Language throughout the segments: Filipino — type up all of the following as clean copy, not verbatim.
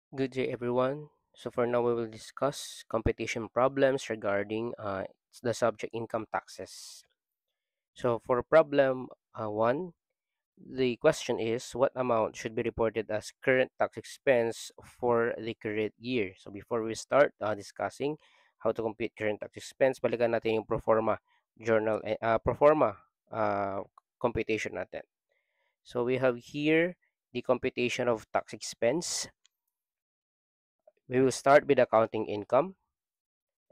Good day, everyone. So for now, we will discuss competition problems regarding the subject income taxes. So for problem one, the question is what amount should be reported as current tax expense for the current year? So before we start discussing how to compute current tax expense, balikan natin yung proforma journal, proforma uh, computation natin. So we have here the computation of tax expense. We will start with accounting income,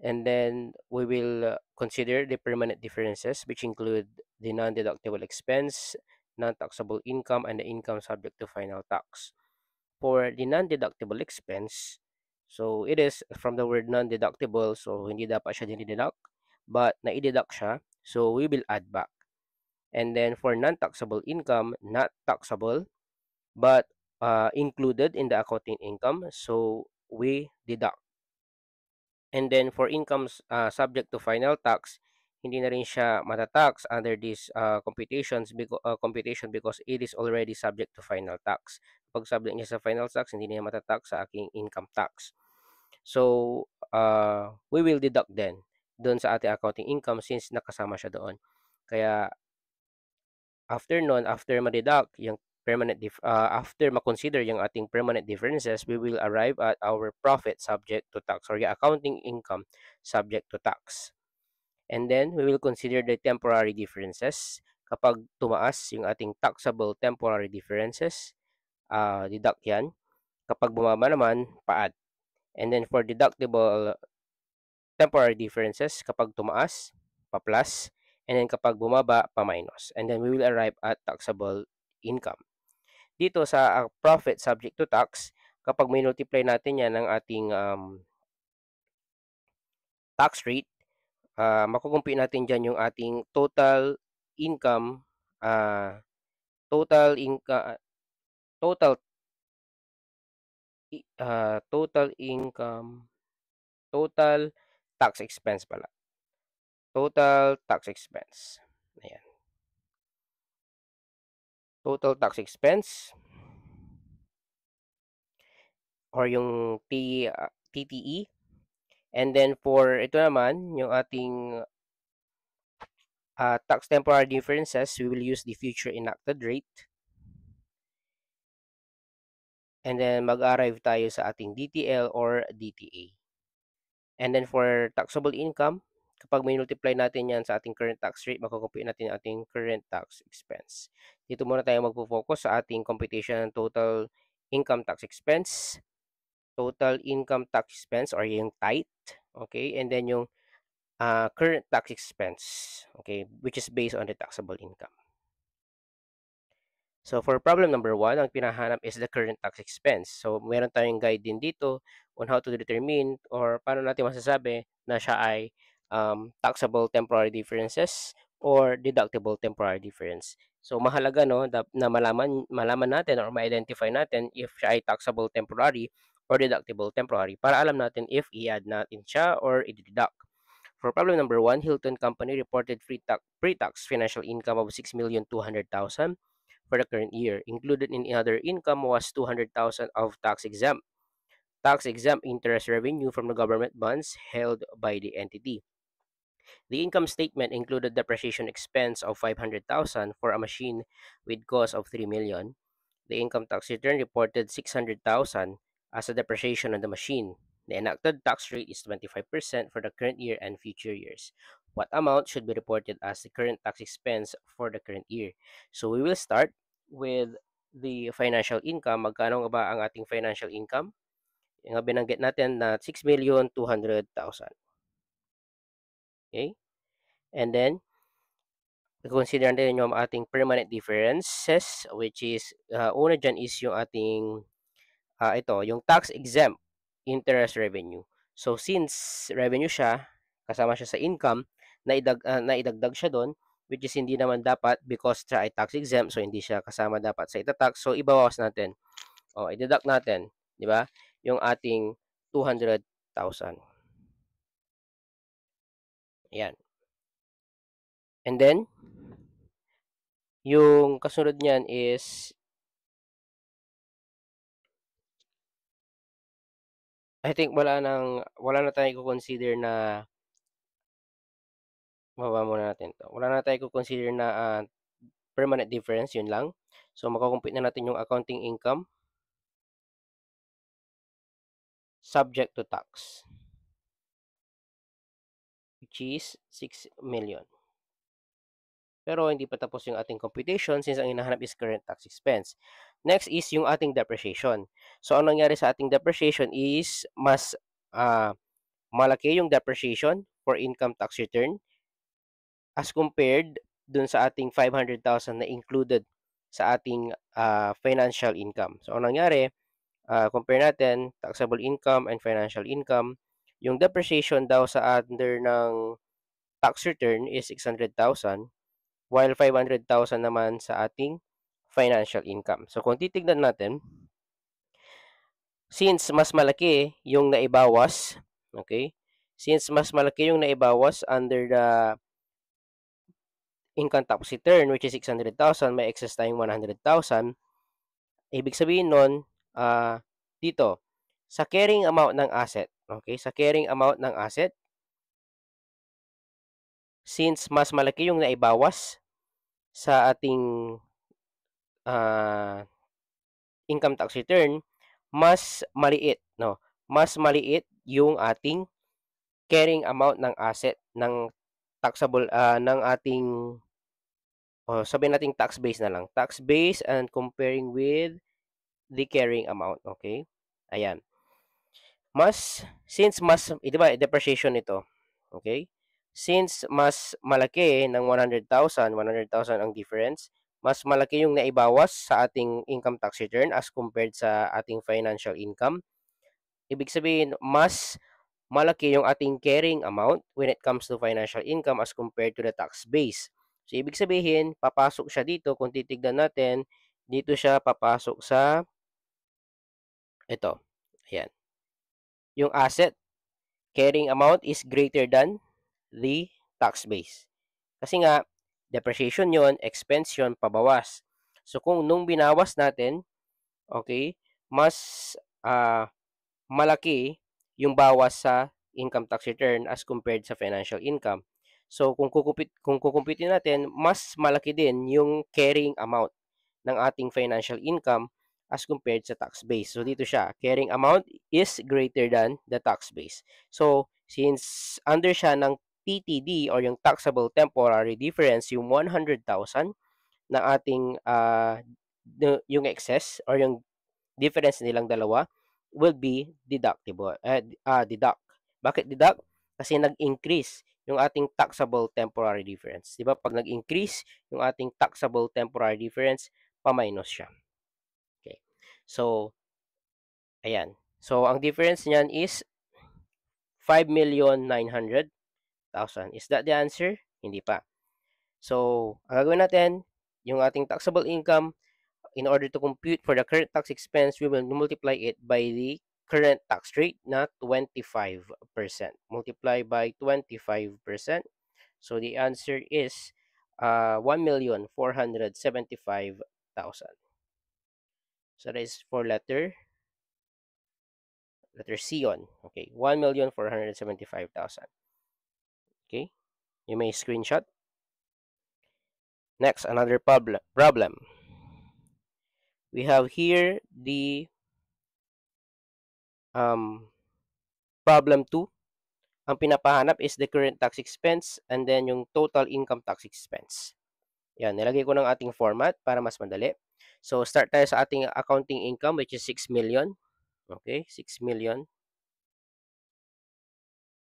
and then we will consider the permanent differences, which include the non-deductible expense, non-taxable income, and the income subject to final tax. For the non-deductible expense, so it is from the word non-deductible, so hindi dapat siya dinideduct, but naideduct siya, so we will add back. And then for non-taxable income, not taxable, but included in the accounting income, so we deduct. And then for incomes subject to final tax, hindi na rin siya matatax under these computation because it is already subject to final tax. Pag subject niya sa final tax, hindi niya matatax sa aking income tax. So, we will deduct then doon sa ating accounting income since nakasama siya doon. Kaya after nun, after ma-deduct yung after ma-consider yung ating permanent differences, we will arrive at our profit subject to tax or yung accounting income subject to tax. And then, we will consider the temporary differences. Kapag tumaas yung ating taxable temporary differences, deduct yan. Kapag bumaba naman, pa-add. And then, for deductible temporary differences, kapag tumaas, pa-plus. And then, kapag bumaba, pa-minus. And then, we will arrive at taxable income. Dito sa profit subject to tax, kapag may multiply natin yan ng ating tax rate, makukumpute natin dyan yung ating income, uh, total income, total, total income, total tax expense pala. Total tax expense. Ayan. Total tax expense or yung TTE. And then for ito naman, yung ating tax temporary differences, we will use the future enacted rate. And then mag-arrive tayo sa ating DTL or DTA. And then for taxable income, kapag may multiply natin yan sa ating current tax rate, makukumpute natin ang ating current tax expense. Dito muna tayo magpo-focus sa ating computation ng total income tax expense, total income tax expense or yung TITE, okay? And then yung current tax expense, okay, which is based on the taxable income. So for problem number 1, ang pinahanap is the current tax expense. So meron tayong guide din dito on how to determine or paano natin masasabi na siya ay taxable temporary differences or deductible temporary difference. So mahalaga no na malaman natin or ma-identify natin if siya ay taxable temporary or deductible temporary para alam natin if i-add natin siya or i-deduct. For problem number 1, Hilton Company reported pre-tax financial income of 6,200,000 for the current year. Included in other income was 200,000 of tax-exempt interest revenue from the government bonds held by the entity. The income statement included depreciation expense of 500,000 for a machine with cost of 3 million. The income tax return reported 600,000 as a depreciation on the machine. The enacted tax rate is 25% for the current year and future years. What amount should be reported as the current tax expense for the current year? So we will start with the financial income. Magkano nga ba ang ating financial income? Yung binanggit natin na 6,200,000. Okay? And then, consider natin yung ating permanent differences, which is, una dyan is yung ating, ito, yung tax-exempt interest revenue. So, since revenue siya, kasama siya sa income, naidagdag siya doon, which is hindi naman dapat because siya ay tax-exempt, so hindi siya kasama dapat sa itatax. So, ibawas natin. O, i-deduct natin, di ba? Yung ating 200,000. Ayan. And then, yung kasunod niyan is I think wala na tayong i-consider na baba muna natin 'to. Wala na tayong i-consider na, permanent difference, yun lang. So mako-compute na natin yung accounting income subject to tax, which is 6,000,000. Pero hindi pa tapos yung ating computation since ang hinahanap is current tax expense. Next is yung ating depreciation. So ang nangyari sa ating depreciation is mas, malaki yung depreciation for income tax return as compared dun sa ating 500,000 na included sa ating, financial income. So ang nangyari, compare natin taxable income and financial income. Yung depreciation daw sa under ng tax return is 600,000 while 500,000 naman sa ating financial income. So kung titignan natin, since mas malaki yung naibawas, okay? Since mas malaki yung naibawas under the income tax return which is 600,000, may excess tayong 100,000. Ibig sabihin nun, dito, sa carrying amount ng asset, okay? Sa carrying amount ng asset, since mas malaki yung naibawas sa ating income tax return, mas maliit, no? Mas maliit yung ating carrying amount ng asset ng taxable ng ating sabihin nating tax base na lang. Tax base and comparing with the carrying amount, okay? Ayan. Since mas, 'di ba, depreciation nito, okay? Since mas malaki ng 100,000 ang difference, mas malaki yung naibawas sa ating income tax return as compared sa ating financial income. Ibig sabihin, mas malaki yung ating carrying amount when it comes to financial income as compared to the tax base. So, ibig sabihin, papasok siya dito, kung titignan natin, dito siya papasok sa ito. Ayan. Yung asset carrying amount is greater than the tax base. Kasi nga, depreciation yon, expense yon, pabawas. So, kung nung binawas natin, okay, mas malaki yung bawas sa income tax return as compared sa financial income. So, kung kukumpitin natin, mas malaki din yung carrying amount ng ating financial income as compared sa tax base. So, dito siya, carrying amount is greater than the tax base. So, since under siya ng TTD or yung taxable temporary difference, yung 100,000 na ating yung excess or yung difference nilang dalawa will be deductible. Deduct. Bakit deduct? Kasi nag-increase yung ating taxable temporary difference. 'Di ba? Pag nag-increase yung ating taxable temporary difference, pa-minus siya. Okay. So, ayan. So, ang difference niyan is 5,900,000. Is that the answer? Hindi pa. So, ang gagawin natin, yung ating taxable income, in order to compute for the current tax expense, we will multiply it by the current tax rate na 25%. Multiply by 25%. So the answer is 1,475,000. So that is for letter C on. Okay, 1,475,000. Okay, you may screenshot. Next, another problem. We have here the problem 2. Ang pinapahanap is the current tax expense and then yung total income tax expense. Yan, nilagay ko ng ating format para mas madali. So, start tayo sa ating accounting income which is 6 million. Okay, 6 million.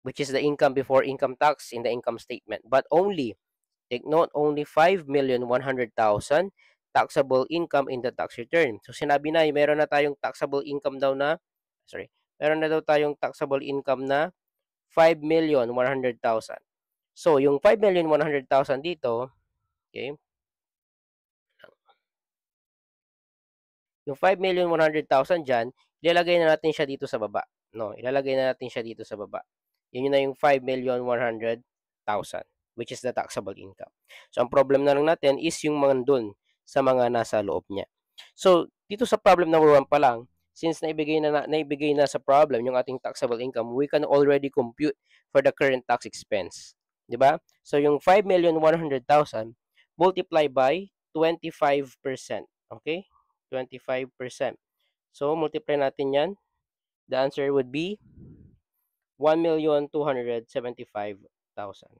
Which is the income before income tax in the income statement. But only, take note, only 5,100,000 taxable income in the tax return. So, sinabi na, meron na tayong taxable income daw na, meron na daw tayong taxable income na 5,100,000. So, yung 5,100,000 dito, okay, yung 5,100,000 dyan, ilalagay na natin siya dito sa baba. No, ilalagay na natin siya dito sa baba. Yun na yung 5,100,000, which is the taxable income. So, ang problem na lang natin is yung mga dun sa mga nasa loob niya. So, dito sa problem number 1 pa lang, since naibigay na sa problem yung ating taxable income, we can already compute for the current tax expense. 'Di ba? So yung 5,100,000 multiply by 25%. Okay? 25%. So multiply natin 'yan. The answer would be 1,275,000.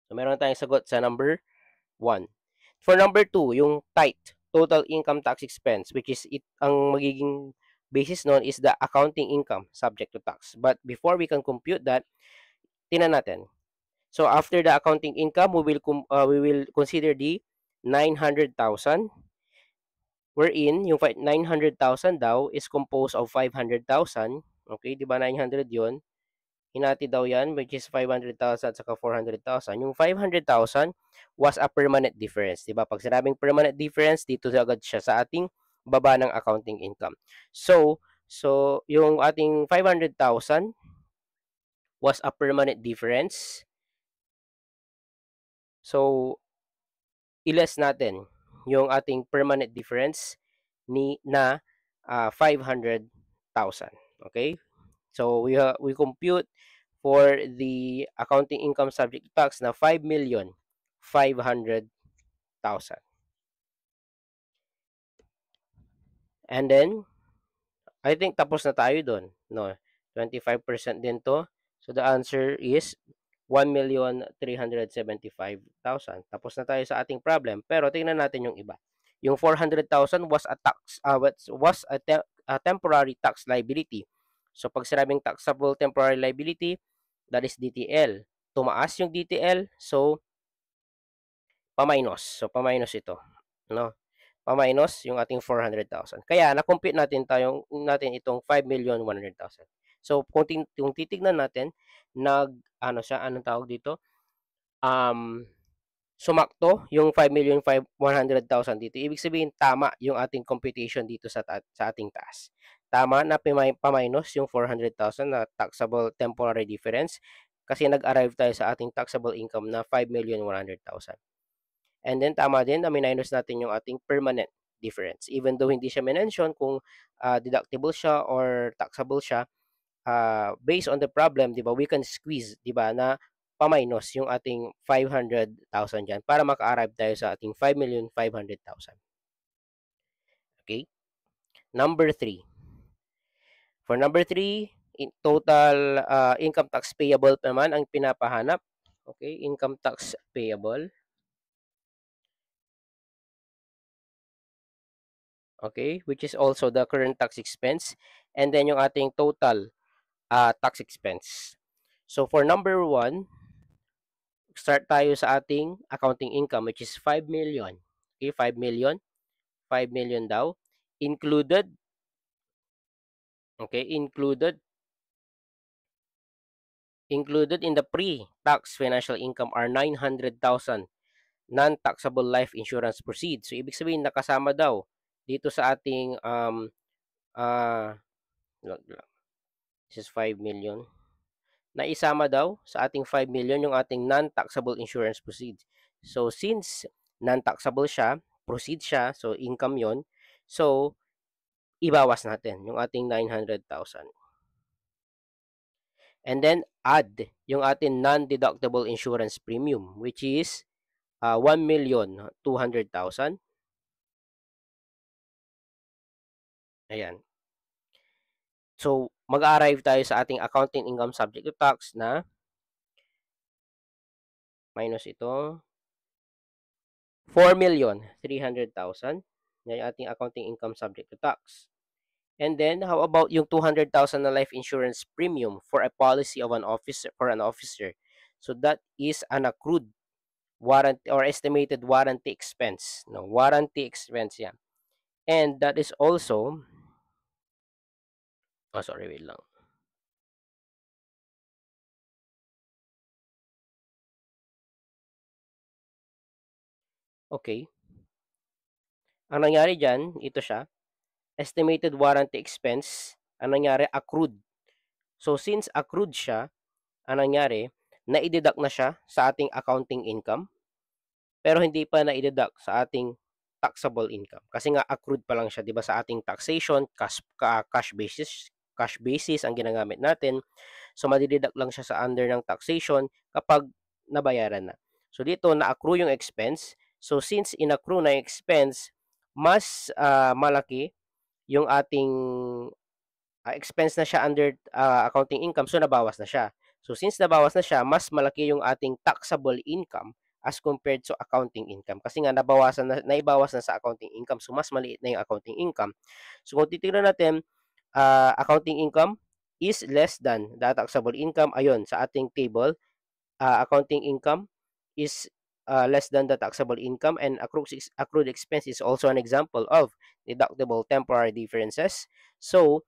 So meron tayong sagot sa number 1. For number 2, yung TITE, total income tax expense, which is ang magiging basis nun is the accounting income subject to tax. But before we can compute that, tingnan natin. So after the accounting income, we will consider the 900,000, wherein yung 900,000 daw is composed of 500,000. Okay, di ba 900 yun? Hinati daw yan, which is 500,000 at saka 400,000. Yung 500,000 was a permanent difference. Diba? Pag sinabing permanent difference, dito agad siya sa ating baba ng accounting income. So yung ating 500,000 was a permanent difference. So, i-less natin yung ating permanent difference na 500,000. Okay? So, we compute for the accounting income subject to tax na 5,500,000. And then, I think tapos na tayo doon. No, 25% din to. So, the answer is 1,375,000. Tapos na tayo sa ating problem. Pero tingnan natin yung iba. Yung 400,000 was a temporary tax liability. So, pag sinabing taxable temporary liability, that is DTL. Tumaas yung DTL, so pa-minus. So, pa-minus ito. No? Pa-minus yung ating 400,000. Kaya, na-compute natin itong 5,100,000. So, kung titignan natin, anong tawag dito? Sumakto yung 5,100,000 dito. Ibig sabihin, tama yung ating computation dito sa ating taas. Tama na pa-minus yung 400,000 na taxable temporary difference kasi nag-arrive tayo sa ating taxable income na 5,100,000. And then, tama din na minus natin yung ating permanent difference. Even though hindi siya mention kung deductible siya or taxable siya, based on the problem, di ba, we can squeeze, di ba, na pa-minus yung ating 500,000 dyan para maka-arrive tayo sa ating 5,500,000. Okay? Number 3. For number 3, total income tax payable naman ang pinapahanap. Okay? Income tax payable. Okay? Which is also the current tax expense. And then yung ating total tax expense. So for number 1, start tayo sa ating accounting income which is 5 million. Okay, 5 million. 5 million daw. Included. Okay, included in the pre-tax financial income are 900,000 non-taxable life insurance proceeds. So, ibig sabihin, nakasama daw dito sa ating this is 5 million. Naisama daw sa ating 5 million yung ating non-taxable insurance proceeds. So, since non-taxable siya, proceeds siya, so income yon. So, ibawas natin yung ating 900,000. And then, add yung ating non-deductible insurance premium, which is 1,200,000. Ayan. So, mag-arrive tayo sa ating accounting income subject to tax na minus ito, 4,300,000. Yan yung ating accounting income subject to tax. And then, how about yung 200,000 na life insurance premium for a policy of an officer? So, that is an accrued warranty or estimated warranty expense. No, warranty expense yan. And that is also, sorry, wait lang. Okay. Ang nangyari dyan, ito siya, estimated warranty expense, ang nangyari, accrued. So, since accrued siya, ang nangyari, na-deduct na siya sa ating accounting income, pero hindi pa na-deduct sa ating taxable income. Kasi nga accrued pa lang siya, 'di ba, sa ating taxation, cash basis ang ginagamit natin. So madideduct lang siya sa under ng taxation kapag nabayaran na. So dito na-accrue yung expense. So since in-accrue na yung expense, mas malaki yung ating expense na siya under accounting income, so nabawas na siya. So since nabawas na siya, mas malaki yung ating taxable income as compared to accounting income. Kasi nga naibawas na sa accounting income, so mas maliit na yung accounting income. So kung titignan natin, accounting income is less than the taxable income. Ayun, sa ating table, accounting income is less than the taxable income, and accrued expense is also an example of deductible temporary differences. So,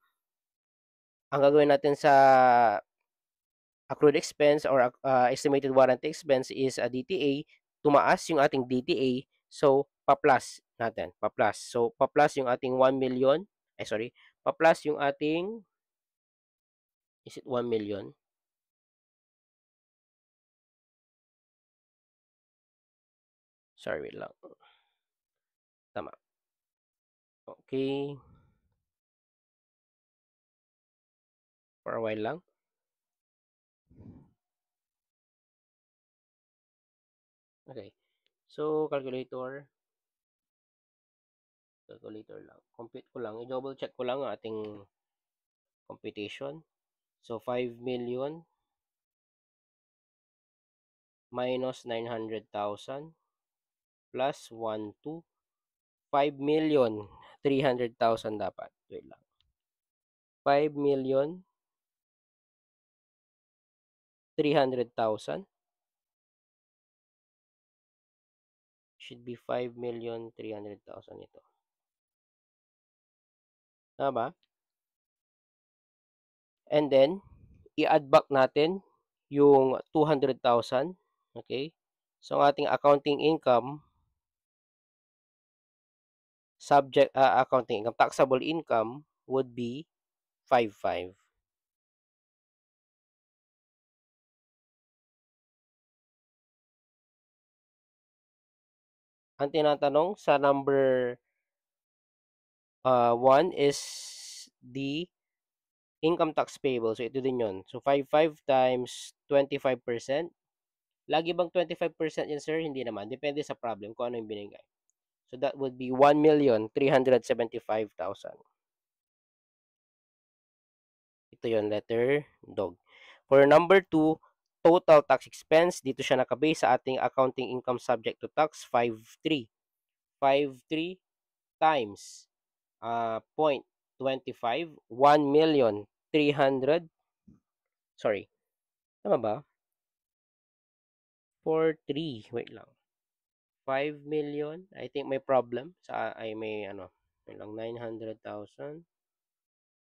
ang gagawin natin sa accrued expense or estimated warranty expense is a DTA. Tumaas yung ating DTA, so pa-plus natin, pa-plus. So, pa-plus yung ating 1 million, pa-plus yung ating, is it 1 million? Sorry, wait lang. Tama. Okay. For a while lang. Okay. So, calculator lang. Compute ko lang. I-double check ko lang ang ating computation. So, 5 million minus 900,000 plus 1,2. 5,300,000 dapat. Wait lang. 5,300,000. Should be 5,300,000 ito. Tama ba? And then, i-add back natin yung 200,000. Okay? So, ang ating accounting income, accounting income, taxable income would be 5,500. Ang tinatanong sa number 1 is the income tax payable. So, ito din yun. So, 5,500 times 25%. Lagi bang 25% yan, sir? Hindi naman. Depende sa problem kung ano yung binigay. So, that would be 1,375,000. Ito yon, letter dog. For number 2, total tax expense. Dito siya nakabase sa ating accounting income subject to tax, 5,300. 5,300 times 0.25, 1,300,000. Sorry. Tama ba? 4,300. Wait lang. 5 million. I think may problem. May ano. Wait lang. 900,000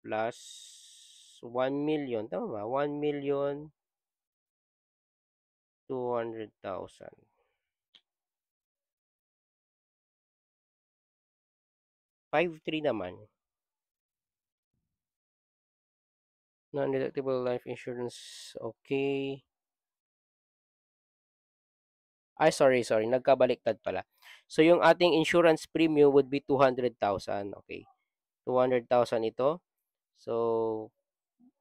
plus 1 million. Tama ba? 1,200,000. 5,300 naman. Non-deductible life insurance. Okay. Ay, sorry. Nagkabaliktad pala. So, yung ating insurance premium would be 200,000. Okay. 200,000 ito. So,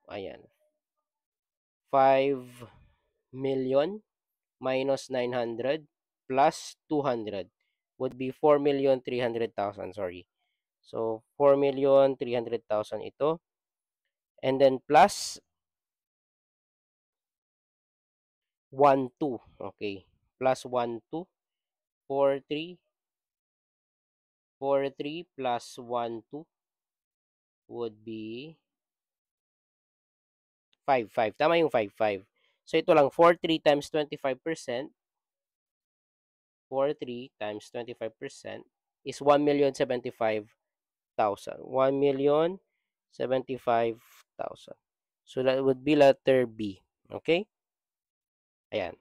ayan. 5 million minus 900 plus 200 would be 4,300,000. Sorry. So, 4,300,000 ito. And then plus 1,200. Okay. Plus 1,200. 4,300 plus 1,200 would be 5,500. Tama yung 5,500. So, ito lang. 4,300 times 25%. 4,300 times 25% is 1,075,000. 1,075,000. So, that would be letter B. Okay? Ayan.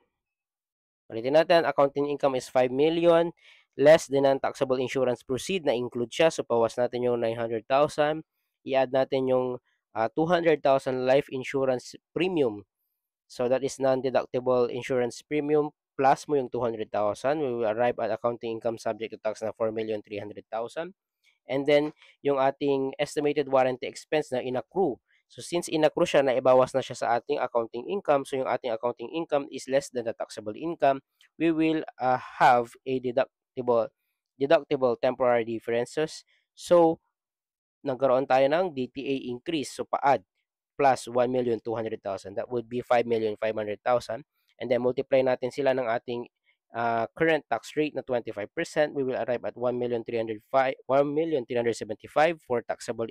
Ulitin natin, accounting income is 5 million, less than non-taxable insurance proceed na include siya. So, pawas natin yung 900,000. I-add natin yung 200,000 life insurance premium. So, that is non-deductible insurance premium plus mo yung 200,000, we will arrive at accounting income subject to tax na 4,300,000. And then, yung ating estimated warranty expense na inaccrue. So, since inaccrue siya, naibawas na siya sa ating accounting income. So, yung ating accounting income is less than the taxable income. We will have a deductible temporary differences. So, nagkaroon tayo ng DTA increase. So, pa-add plus 1,200,000. That would be 5,500,000. And then, multiply natin sila ng ating current tax rate na 25%. We will arrive at 1,375 for taxable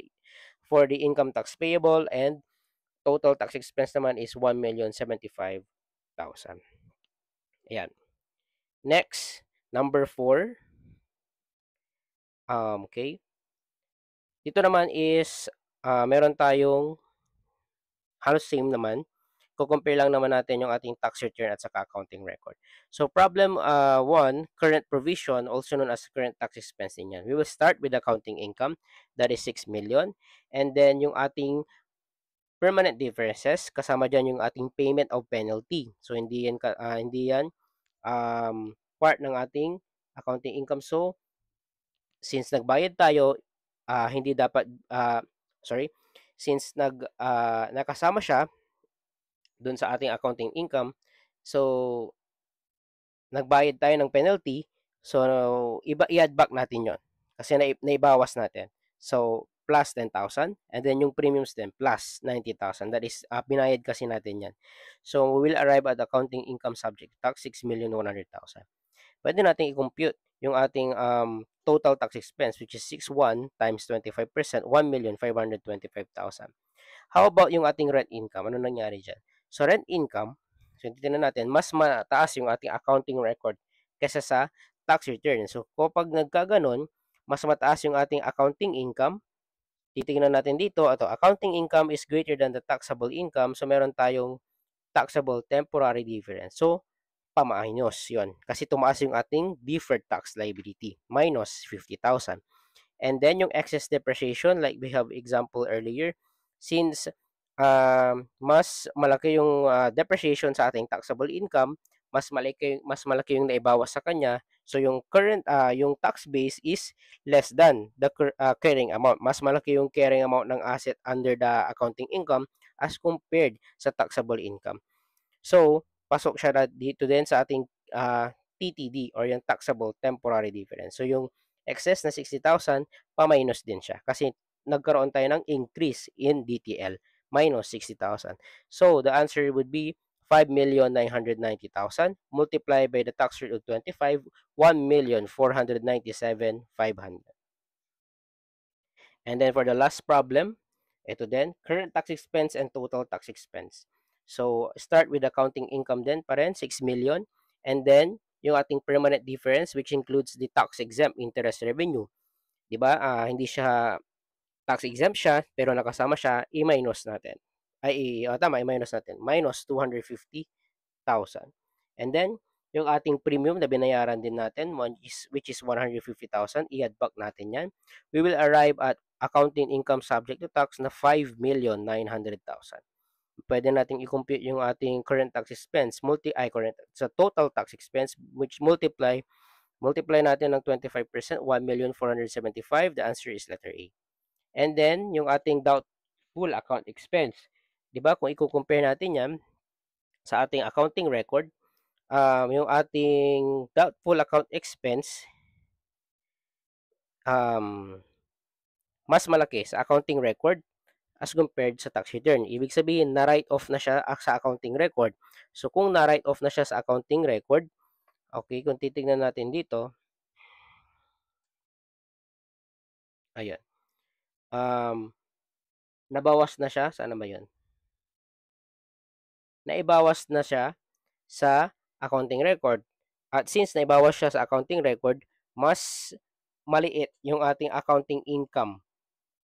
for the income tax payable, and total tax expense naman is 1,075,000. Ayan. Next, number 4. Okay. Dito naman is meron tayong halos same naman. Kukompare lang naman natin yung ating tax return at saka accounting record. So problem 1, current provision, also known as current tax expense din yan. We will start with accounting income, that is 6 million. And then yung ating permanent differences, kasama dyan yung ating payment of penalty. So hindi yan part ng ating accounting income. So since nagbayad tayo, hindi dapat since nakasama siya dun sa ating accounting income, so nagbayad tayo ng penalty, so i-add back natin yon kasi naibawas natin. So plus 10,000, and then yung premiums din plus 90,000. That is binayad kasi natin yan. So we will arrive at accounting income subject tax 6,100,000. Pwede natin i-compute yung ating total tax expense, which is 61 times 25%, 1,525,000. How about yung ating rent income? Ano nangyari dyan? So rent income, so titignan natin, mas mataas yung ating accounting record kaysa sa tax return. So kapag nagkaganon, mas mataas yung ating accounting income, titignan natin dito, accounting income is greater than the taxable income, so meron tayong taxable temporary difference. So, pamahinus yon kasi tumaas yung ating deferred tax liability, minus 50,000. And then yung excess depreciation, like we have example earlier, since mas malaki yung depreciation sa ating taxable income, mas malaki yung naibawas sa kanya. So yung current yung tax base is less than the carrying amount. Mas malaki yung carrying amount ng asset under the accounting income as compared sa taxable income. So pasok siya dito din sa ating TTD or yung taxable temporary difference. So yung excess na 60,000, pa-minus din siya kasi nagkaroon tayo ng increase in DTL, minus 60,000. So the answer would be 5,990,000 multiplied by the tax rate of 25, 1,497,500. And then for the last problem, ito din, current tax expense and total tax expense. So start with accounting income din pa rin, 6 million. And then yung ating permanent difference, which includes the tax exempt interest revenue. 'Di ba? Hindi siya tax exempt siya, pero nakasama siya, i-minus natin. I-minus natin. Minus 250,000. And then, yung ating premium na binayaran din natin, which is 150,000, i-add back natin yan. We will arrive at accounting income subject to tax na 5,900,000. Pwede natin i-compute yung ating current tax expense, sa total tax expense, which multiply natin ng 25%, 1,475,000. The answer is letter A. And then, yung ating doubtful account expense. 'Di ba? Kung i-compare natin yan sa ating accounting record, yung ating doubtful account expense, mas malaki sa accounting record as compared sa tax return. Ibig sabihin, na-write off na siya sa accounting record. So, kung na-write off na siya sa accounting record, okay, kung titignan natin dito, ayan, nabawas na siya, saan ba yun? Naibawas na siya sa accounting record. At since naibawas siya sa accounting record, mas maliit yung ating accounting income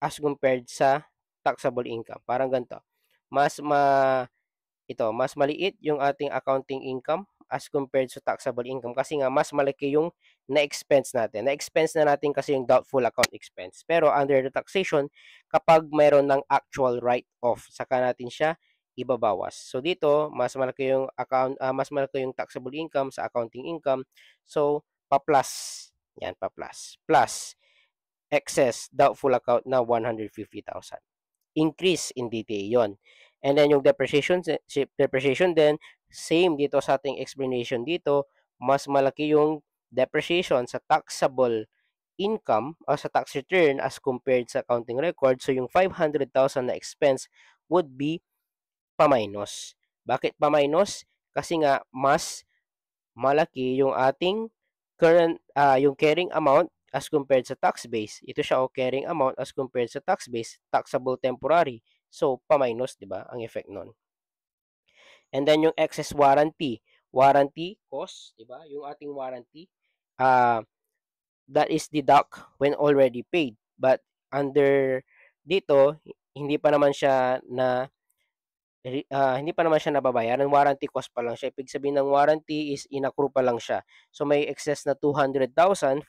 as compared sa taxable income. Parang ganito. Mas maliit yung ating accounting income as compared sa taxable income kasi nga mas malaki yung na-expense natin. Na-expense na natin kasi yung doubtful account expense. Pero under the taxation, kapag mayroon ng actual write-off, saka natin siya ibabawas. So dito, mas malaki yung mas malaki yung taxable income sa accounting income. So pa-plus. Yan, pa-plus. Plus excess doubtful account na 150,000. Increase in DTA yon. And then yung depreciation din, same dito sa ating explanation dito, mas malaki yung depreciation sa taxable income o sa tax return as compared sa accounting record. So yung 500,000 na expense would be pa-minus. Bakit pa-minus? Kasi nga mas malaki yung ating yung carrying amount as compared sa tax base. Ito siya o carrying amount as compared sa tax base, taxable temporary. So, pa-minus, di ba, ang effect nun. And then yung excess warranty cost, di ba, yung ating warranty, that is deduct when already paid. But under dito, hindi pa naman siya hindi pa naman siya nababayaran, warranty cost pa lang siya. Ibig sabihin ng warranty is inaccrue pa lang siya. So may excess na 200,000,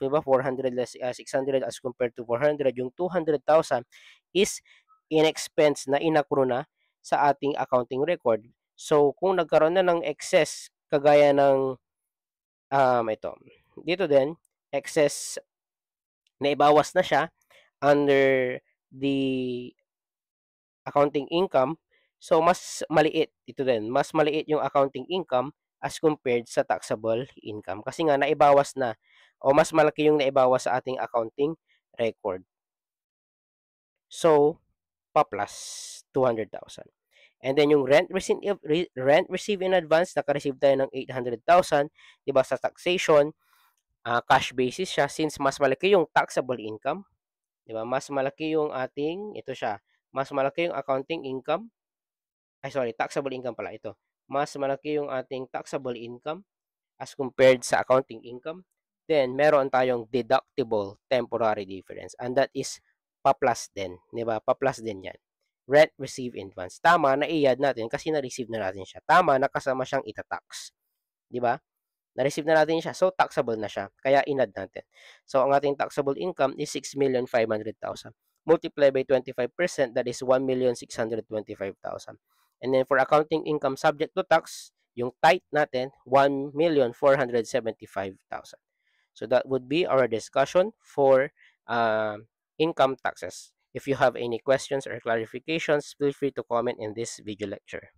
'di ba? 400 less 600 as compared to 400. Yung 200,000 is in-expense na inaccrue na sa ating accounting record. So kung nagkaroon na ng excess kagaya ng ito. Dito din, excess na ibawas na siya under the accounting income. So, mas maliit ito din. Mas maliit yung accounting income as compared sa taxable income. Kasi nga, naibawas na o mas malaki yung naibawas sa ating accounting record. So, pa-plus 200,000. And then yung rent received in advance, naka-receive tayo ng 800,000, 'di ba, sa taxation, cash basis siya since mas malaki yung taxable income, 'di ba? Mas malaki yung ating ito siya. Mas malaki yung accounting income. Taxable income pala ito. Mas malaki yung ating taxable income as compared sa accounting income. Then, meron tayong deductible temporary difference. And that is pa-plus din. Di ba? Pa-plus din yan. Rent received in advance. Tama, na-i-add natin kasi na-receive na natin siya. Tama, nakasama siyang itatax. Di ba? Na-receive na natin siya. So, taxable na siya. Kaya in-add natin. So, ang ating taxable income is 6,500,000. Multiply by 25%, that is 1,625,000. And then for accounting income subject to tax, yung tithe natin, 1,475,000. So that would be our discussion for income taxes. If you have any questions or clarifications, feel free to comment in this video lecture.